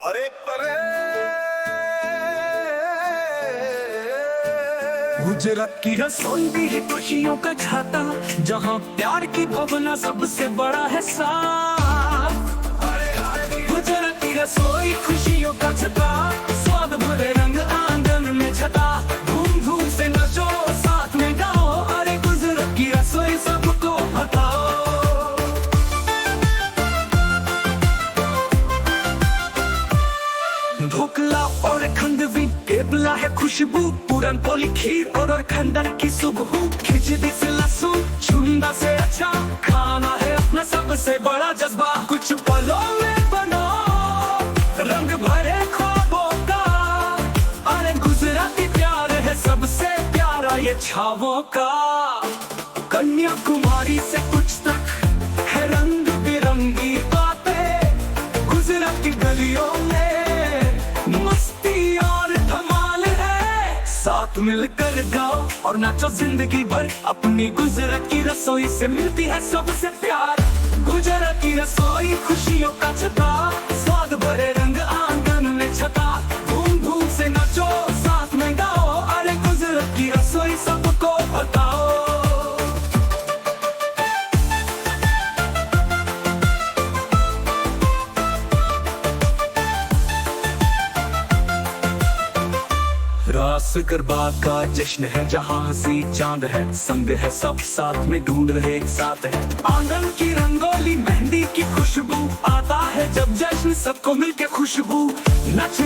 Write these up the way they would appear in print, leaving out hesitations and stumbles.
अरे परे गुजरात की रसोई भी है खुशियों का छाता, जहाँ प्यार की भावना सबसे बड़ा है साथ। गुजरात की रसोई खुशियों का छता, स्वाद भरे रंग आंगन में छता, धूम धूम से नचो साथ में गाओ, अरे गुजरात की रसोई सबको बताओ। ढोकला और खंडवी टेबला है खुशबू, पूरन पोली खीर और खंडन की सुबह, खिचड़ी से लहसुन चुंदा से अच्छा खाना है अपना सबसे बड़ा जज्बा। कुछ पलों में बनो रंग भरे ख्वाबों का, अरे गुजराती प्यार है सबसे प्यारा ये छावों का। कन्याकुमारी से कुछ तक है रंग बिरंगी बातें, गुजरात की गलियों में मस्ती और धमाल है, साथ मिलकर गाओ और नाचो जिंदगी भर, अपनी गुजरात की रसोई से मिलती है सबसे प्यार। गुजरात की रसोई खुशियों का छता, स्वाद भरे रंग आंगन में छता, धूम धूम से नाचो साथ में गाओ, अरे गुजरात की रसोई सबको बताओ। रास गरबा का जश्न है, जहाँ हंसी चांद है, संग है सब साथ में ढूंढ रहे एक साथ है। आंगन की रंगोली मेहंदी की खुशबू, आता है जब जश्न सबको मिलके खुशबू। नच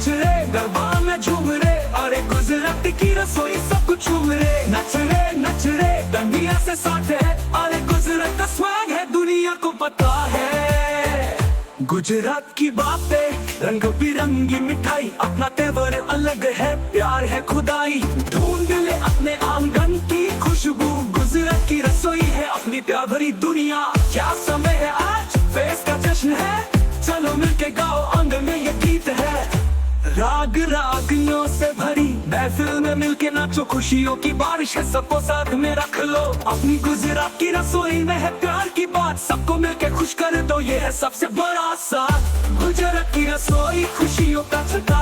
रे गरबा में झूम रे, अरे गुजरात की रसोई सबको चूम रे। नच रे दुनिया से साथ है, अरे गुजरात का स्वैग है दुनिया को पता है। गुजरात की बातें रंग बिरंगी मिठाई, अपना तेवर अलग है, प्यार है खुदाई, ढूंढ ले अपने आंगन की खुशबू। गुजरात की रसोई है अपनी प्यार भरी दुनिया, क्या समय है आज फेस का जश्न है, चलो मिलके गाओ आंगन में ये गीत है। राग रागियों से भरी महफिल में मिलके नाचो, खुशियों की बारिश है सबको साथ में रख लो, अपनी गुजरात की रसोई में है प्यार की बात, सबको मिलके खुश कर दो ये है सबसे बड़ा साथ। गुजरात की रसोई खुशियों का छता,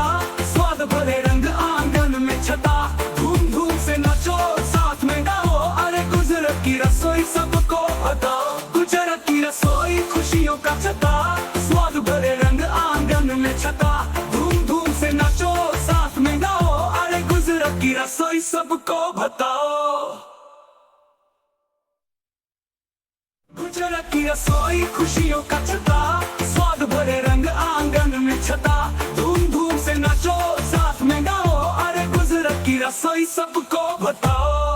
स्वाद भरे रंग आंगन में छता, धूम धूम से नाचो साथ में गाओ, अरे गुजरात की रसोई सबको बताओ। गुजरात की रसोई खुशियों का छता, स्वाद भरे रंग आंगन में छता, नाचो साथ में गाओ, अरे गुजरात की रसोई सबको बताओ। गुजरात की रसोई खुशियों का छता, स्वाद भरे रंग आंगन में छता, धूम धूम से नाचो साथ में गाओ, अरे गुजरात की रसोई सबको बताओ।